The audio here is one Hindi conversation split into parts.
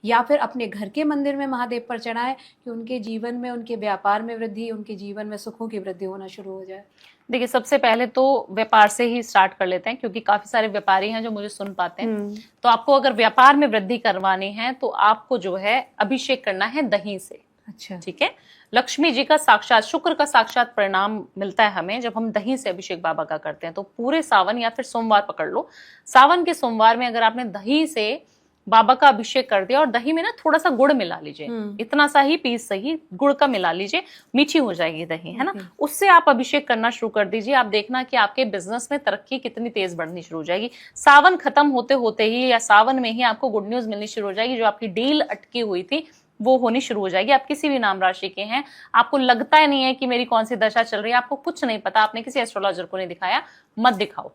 या फिर अपने घर के मंदिर में महादेव पर चढ़ाएं कि उनके जीवन में, उनके व्यापार में वृद्धि, उनके जीवन में सुखों की वृद्धि होना शुरू हो जाए? देखिए, सबसे पहले तो व्यापार से ही स्टार्ट कर लेते हैं, क्योंकि काफी सारे व्यापारी हैं जो मुझे सुन पाते हैं। तो आपको अगर व्यापार में वृद्धि करवानी है तो आपको जो है अभिषेक करना है दही से। अच्छा, ठीक है। लक्ष्मी जी का साक्षात, शुक्र का साक्षात परिणाम मिलता है हमें जब हम दही से अभिषेक बाबा का करते हैं। तो पूरे सावन या फिर सोमवार पकड़ लो, सावन के सोमवार में अगर आपने दही से बाबा का अभिषेक कर दिया, और दही में ना थोड़ा सा गुड़ मिला लीजिए, इतना सा ही पीस सही गुड़ का मिला लीजिए, मीठी हो जाएगी दही, है ना। उससे आप अभिषेक करना शुरू कर दीजिए। आप देखना कि आपके बिजनेस में तरक्की कितनी तेज बढ़नी शुरू हो जाएगी। सावन खत्म होते होते ही या सावन में ही आपको गुड न्यूज मिलनी शुरू हो जाएगी। जो आपकी डील अटकी हुई थी वो होनी शुरू हो जाएगी। आप किसी भी नाम राशि के हैं, आपको लगता है नहीं है कि मेरी कौन सी दशा चल रही है, आपको कुछ नहीं पता, आपने किसी एस्ट्रोलॉजर को नहीं दिखाया, मत दिखाओ।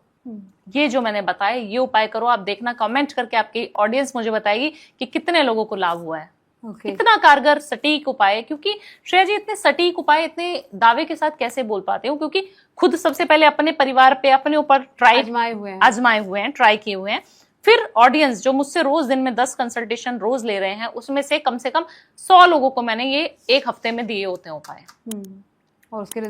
ये जो मैंने बताया ये उपाय करो। आप देखना कमेंट करके आपकी ऑडियंस मुझे बताएगी कि कितने लोगों को लाभ हुआ है। इतना कारगर सटीक उपाय है। क्योंकि श्रेया जी इतने सटीक उपाय इतने दावे के साथ कैसे बोल पाते हो? क्योंकि खुद सबसे पहले अपने परिवार पे, अपने ऊपर आजमाए हुए हैं, ट्राई किए हुए हैं। फिर ऑडियंस जो मुझसे रोज दिन में 10 कंसल्टेशन रोज ले रहे हैं, उसमें से कम 100 लोगों को मैंने ये एक हफ्ते में दिए होते हैं उपाय। और उसके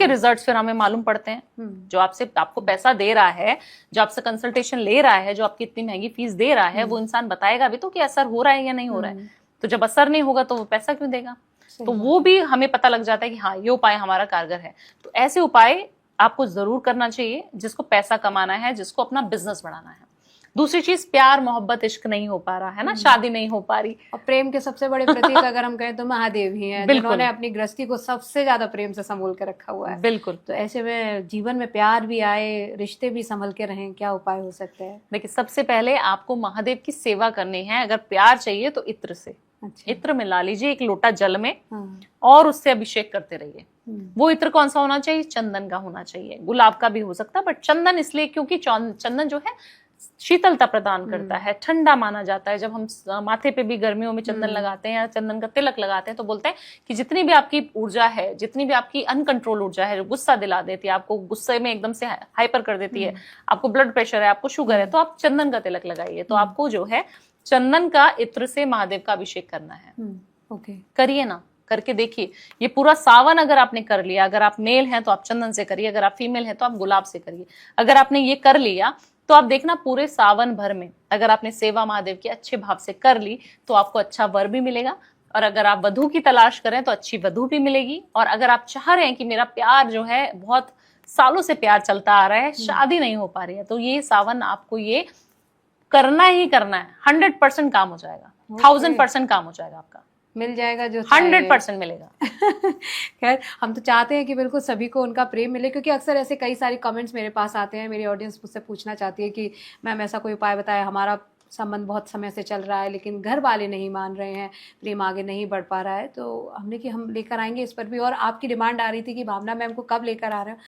रिजल्ट्स फिर हमें मालूम पड़ते हैं। जो आपको पैसा दे रहा है, जो आपसे कंसल्टेशन ले रहा है, जो आपकी इतनी महंगी फीस दे रहा है, वो इंसान बताएगा भी तो कि असर हो रहा है या नहीं हो रहा है। तो जब असर नहीं होगा तो वो पैसा क्यों देगा? तो वो भी हमें पता लग जाता है कि हाँ, ये उपाय हमारा कारगर है। तो ऐसे उपाय आपको जरूर करना चाहिए जिसको पैसा कमाना है, जिसको अपना बिजनेस बढ़ाना है। दूसरी चीज, प्यार मोहब्बत इश्क नहीं हो पा रहा है ना, शादी नहीं हो पा रही। और प्रेम के सबसे बड़े प्रतीक अगर हम कहें तो महादेव ही हैं, जिन्होंने अपनी गृहस्थी को सबसे ज्यादा प्रेम से संभोल के रखा हुआ है। बिल्कुल। तो ऐसे में जीवन में प्यार भी आए, रिश्ते भी संभल के रहें, क्या उपाय हो सकते हैं? देखिए, सबसे पहले आपको महादेव की सेवा करनी है। अगर प्यार चाहिए तो इत्र से, इत्र मिला लीजिए 1 लोटा जल में, और उससे अभिषेक करते रहिए। वो इत्र कौन सा होना चाहिए? चंदन का होना चाहिए। गुलाब का भी हो सकता है, बट चंदन इसलिए क्योंकि चंदन जो है शीतलता प्रदान करता है, ठंडा माना जाता है। जब हम माथे पे भी गर्मियों में चंदन लगाते हैं या चंदन का तिलक लगाते हैं तो बोलते हैं कि जितनी भी आपकी ऊर्जा है, जितनी भी आपकी अनकंट्रोल ऊर्जा है, जो गुस्सा दिला देती है, आपको गुस्से में एकदम से हाइपर कर देती है, आपको ब्लड प्रेशर है, आपको शुगर है, तो आप चंदन का तिलक लगाइए। तो आपको जो है चंदन का इत्र से महादेव का अभिषेक करना है। करिए ना, करके देखिए। ये पूरा सावन अगर आपने कर लिया, अगर आप मेल हैं तो आप चंदन से करिए, अगर आप फीमेल हैं तो आप गुलाब से करिए। अगर आपने ये कर लिया तो आप देखना पूरे सावन भर में अगर आपने सेवा महादेव की अच्छे भाव से कर ली तो आपको अच्छा वर भी मिलेगा। और अगर आप वधू की तलाश करें तो अच्छी वधू भी मिलेगी। और अगर आप चाह रहे हैं कि मेरा प्यार जो है, बहुत सालों से प्यार चलता आ रहा है, शादी नहीं हो पा रही है, तो ये सावन आपको ये करना ही करना है। 100% काम हो जाएगा, 1000% काम हो जाएगा, आपका मिल जाएगा जो 100% मिलेगा। खैर, हम तो चाहते हैं कि बिल्कुल सभी को उनका प्रेम मिले, क्योंकि अक्सर ऐसे कई सारे कमेंट्स मेरे पास आते हैं। मेरी ऑडियंस मुझसे पूछना चाहती है कि मैम ऐसा कोई उपाय बताए, हमारा संबंध बहुत समय से चल रहा है लेकिन घर वाले नहीं मान रहे हैं, प्रेम आगे नहीं बढ़ पा रहा है। तो हमने कि हम लेकर आएंगे इस पर भी। और आपकी डिमांड आ रही थी कि भावना मैम को कब लेकर आ रहे हो,